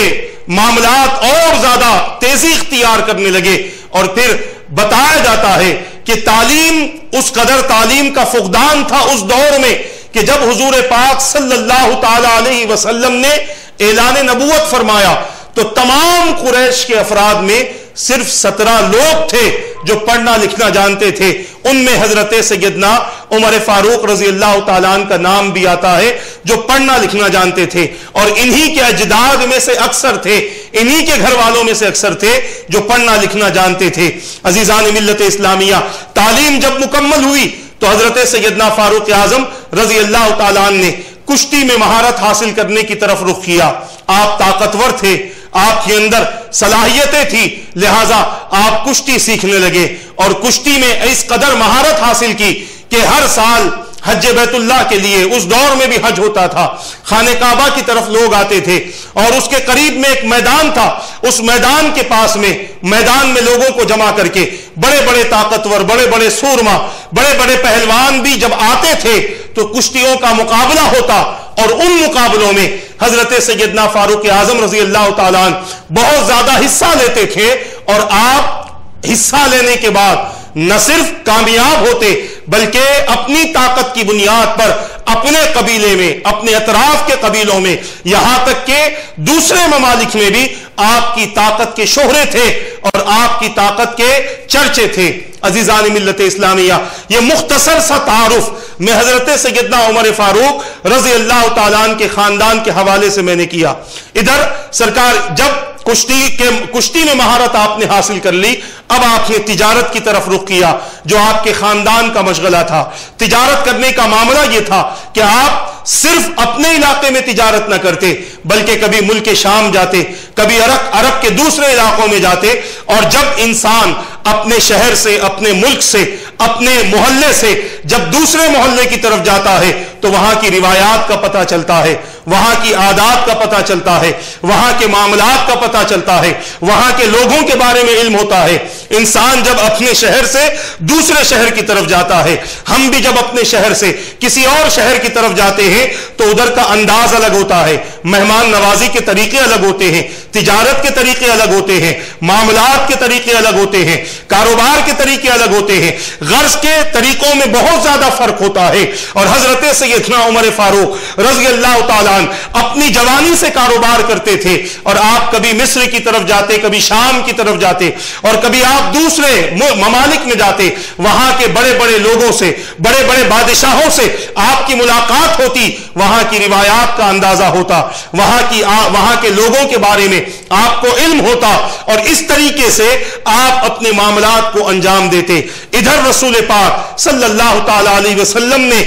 معاملات اور زیادہ تیزی اختیار کرنے لگے. اور پھر بتایا جاتا ہے کہ تعلیم, اس قدر تعلیم کا فقدان تھا اس دور میں کہ جب حضور پاک صلی اللہ تعالی علیہ وسلم نے اعلان نبوت فرمایا تو تمام قریش کے افراد میں صرف 17 لوگ تھے جو پڑھنا لکھنا جانتے تھے. ان میں حضرت سیدنا عمر فاروق رضی اللہ تعالیٰ عنہ کا نام بھی آتا ہے جو پڑھنا لکھنا جانتے تھے, اور انہی کے اجداد میں سے اکثر تھے, انہی کے گھر والوں میں سے اکثر تھے جو پڑھنا لکھنا جانتے تھے. عزیزان ملت اسلامیہ, تعلیم جب مکمل ہوئی تو حضرت سیدنا فاروق اعظم رضی اللہ تعالیٰ عنہ نے کشتی میں مہارت حاصل کرنے کی طرف رخ کیا. آپ طاقتور تھے, آپ کے اندر صلاحیتیں تھی, لہذا آپ کشتی سیکھنے لگے اور کشتی میں اس قدر مہارت حاصل کی کہ ہر سال حج بیت اللہ کے لیے, اس دور میں بھی حج ہوتا تھا, خانہ کعبہ کی طرف لوگ آتے تھے, اور اس کے قریب میں ایک میدان تھا. اس میدان کے پاس میں میدان میں لوگوں کو جمع کر کے بڑے بڑے طاقتور, بڑے بڑے سورما, بڑے بڑے پہلوان بھی جب آتے تھے تو کشتیوں کا مقابلہ ہوتا, اور ان مقابلوں میں حضرت سیدنا فاروق اعظم رضی اللہ تعالیٰ عنہ بہت زیادہ حصہ لیتے تھے, اور آپ حصہ لینے کے بعد نہ صرف کامیاب ہوتے بلکہ اپنی طاقت کی بنیاد پر اپنے قبیلے میں، اپنے اطراف کے قبیلوں میں، یہاں تک کہ دوسرے ممالک میں بھی آپ کی طاقت کے شہرے تھے اور آپ کی طاقت کے چرچے تھے۔ عزیزان ملت اسلامیہ، یہ مختصر سا تعارف میں حضرت سیدنا عمر فاروق رضی اللہ تعالیٰ عنہ کے خاندان کے حوالے سے میں نے کیا۔ ادھر سرکار جب کشتی میں مہارت آپ نے حاصل کر لی، اب آپ نے تجارت کی طرف رخ کیا جو آپ کے خاندان کا مشغلہ تھا۔ تجارت کرنے کا معاملہ یہ تھا کہ آپ صرف اپنے علاقے میں تجارت نہ کرتے بلکہ کبھی ملک شام جاتے، کبھی عرب کے دوسرے علاقوں میں جاتے، اور جب انسان اپنے شہر سے، اپنے ملک سے، اپنے محلے سے جب دوسرے محلے کی طرف جاتا ہے تو وہاں کی روایات کا پتہ چلتا ہے، وہاں کی عادات کا پتہ چلتا ہے، وہاں کے معاملات کا پتہ چلتا ہے، وہاں کے لوگوں کے بارے میں علم ہوتا ہے۔ انسان جب اپنے شہر سے دوسرے شہر کی طرف جاتا ہے، ہم بھی جب اپنے شہر سے کسی اور شہر کی طرف جاتے ہیں تو ادھر کا انداز الگ ہوتا ہے، مہمان نوازی کے طریقے الگ ہوتے ہیں، تجارت کے طریقے الگ ہوتے ہیں، معاملات کے طریقے الگ ہوتے ہیں، کاروبار کے طریقے الگ ہوتے ہیں، غرض کے طریقوں میں بہت زیادہ فرق ہوتا ہے۔ اور حضرت سیدنا عمر فاروق رضی اللہ تعالیٰ عنہ اپنی جوانی سے کاروبار کرتے تھے، اور آپ کبھی مصر کی طرف جاتے، کبھی شام کی طرف جاتے، اور کبھی آپ دوسرے ممالک میں جاتے، وہاں کے بڑے بڑے لوگوں سے، بڑے بڑے بادشاہوں سے آپ کی ملاقات ہوتی، وہاں کی روایات کا اندازہ ہوتا، وہاں کے لوگوں کے بارے میں آپ کو علم ہوتا، اور اس طریقے سے آپ اپنے معاملات کو انجام دیتے۔ ادھر رسول پاک صلی اللہ تعالی علیہ وسلم نے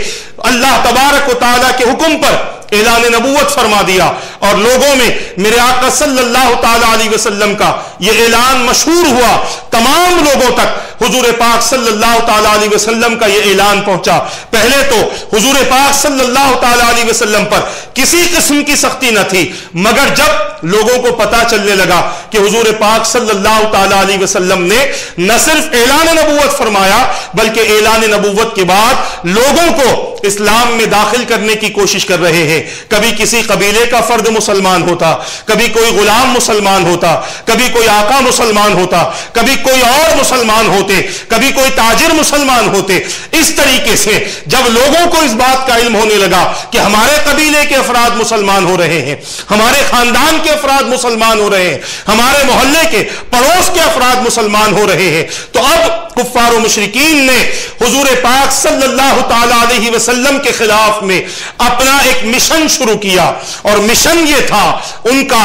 اللہ تبارک و تعالی کے حکم پر اعلان نبوت فرما دیا، اور لوگوں میں میرے آقا صلی اللہ تعالی علیہ وسلم کا یہ اعلان مشہور ہوا، تمام لوگوں تک حضور پاک صلی اللہ تعالی علیہ وسلم کا یہ اعلان پہنچا۔ پہلے تو حضور پاک صلی اللہ تعالی علیہ وسلم پر کسی قسم کی سختی نہ تھی، مگر جب لوگوں کو پتا چلنے لگا کہ حضور پاک صلی اللہ تعالی علیہ وسلم نے نہ صرف اعلان نبوت فرمایا بلکہ اعلان نبوت کے بعد لوگوں کو اسلام میں داخل کرنے کی کوشش کر رہے ہیں۔ کبھی کسی قبیلے کا فرد مسلمان ہوتا، کبھی کوئی غلام مسلمان ہوتا، کبھی کوئی آقا مسلمان ہوتا، کبھی کوئی اور مسلمان ہوتے، کبھی کوئی تاجر مسلمان ہوتے۔ اس طریقے سے جب لوگوں کو اس بات کا علم ہونے لگا کہ ہمارے قبیلے کے افراد مسلمان ہو رہے ہیں، ہمارے خاندان کے افراد مسلمان ہو رہے ہیں، ہمارے محلے کے پڑوس کے افراد مسلمان ہو رہے ہیں، تو اب کفار و مشرکین نے حضور پاک صلی اللہ تعالی علیہ وسلم کے خلاف میں اپنا ایک مشن شروع کیا، اور مشن یہ تھا، ان کا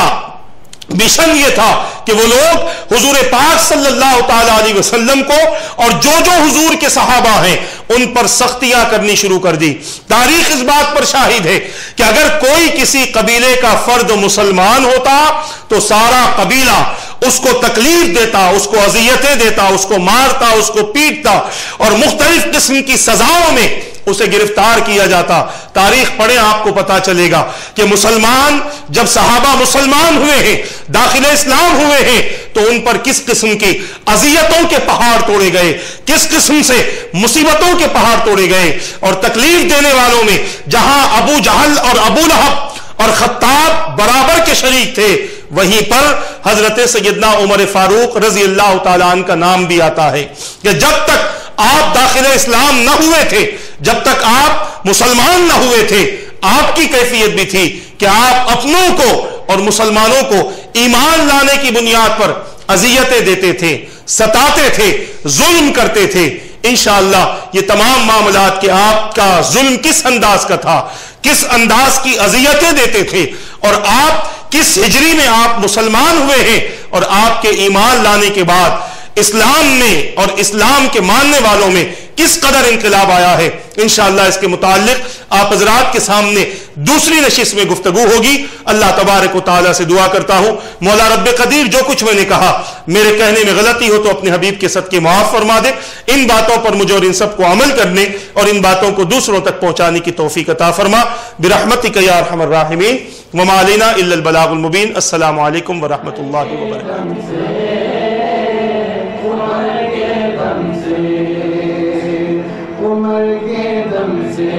مشن یہ تھا کہ وہ لوگ حضور پاک صلی اللہ تعالی علیہ وسلم کو اور جو حضور کے صحابہ ہیں ان پر سختیاں کرنی شروع کر دی۔ تاریخ اس بات پر شاہد ہے کہ اگر کوئی کسی قبیلے کا فرد مسلمان ہوتا تو سارا قبیلہ اس کو تکلیف دیتا، اس کو اذیتیں دیتا، اس کو مارتا، اس کو پیٹتا، اور مختلف قسم کی سزاؤں میں اسے گرفتار کیا جاتا۔ تاریخ پڑھیں آپ کو پتا چلے گا کہ مسلمان جب صحابہ مسلمان ہوئے ہیں، داخل اسلام ہوئے ہیں، تو ان پر کس قسم کی اذیتوں کے پہاڑ توڑے گئے، کس قسم سے مصیبتوں کے پہاڑ توڑے گئے، اور تکلیف دینے والوں میں جہاں ابو جہل اور ابو لہب اور خطاب برابر کے شریک تھے، وہیں پر حضرت سیدنا عمر فاروق رضی اللہ تعالیٰ عنہ کا نام بھی آتا ہے کہ جب تک آپ داخل اسلام نہ ہوئے تھے، جب تک آپ مسلمان نہ ہوئے تھے، آپ کی کیفیت بھی تھی کہ آپ اپنوں کو اور مسلمانوں کو ایمان لانے کی بنیاد پر اذیتیں دیتے تھے، ستاتے تھے، ظلم کرتے تھے۔ انشاءاللہ یہ تمام معاملات کہ آپ کا ظلم کس انداز کا تھا، کس انداز کی اذیتیں دیتے تھے، اور آپ کس ہجری میں آپ مسلمان ہوئے ہیں، اور آپ کے ایمان لانے کے بعد اسلام میں اور اسلام کے ماننے والوں میں کس قدر انقلاب آیا ہے، انشاءاللہ اس کے متعلق آپ حضرات کے سامنے دوسری نشست میں گفتگو ہوگی۔ اللہ تبارک و تعالیٰ سے دعا کرتا ہوں مولا رب قدیر جو کچھ میں نے کہا میرے کہنے میں غلطی ہو تو اپنے حبیب کے صدقے معاف فرما دے، ان باتوں پر مجھے اور ان سب کو عمل کرنے اور ان باتوں کو دوسروں تک پہنچانے کی توفیق عطا فرما برحمتک یا ارحم الراحمین وما علینا الا البلاغ المبین۔ السلام علیکم ورحمۃ اللہ وبرکاتہ۔ عمر کے دم سے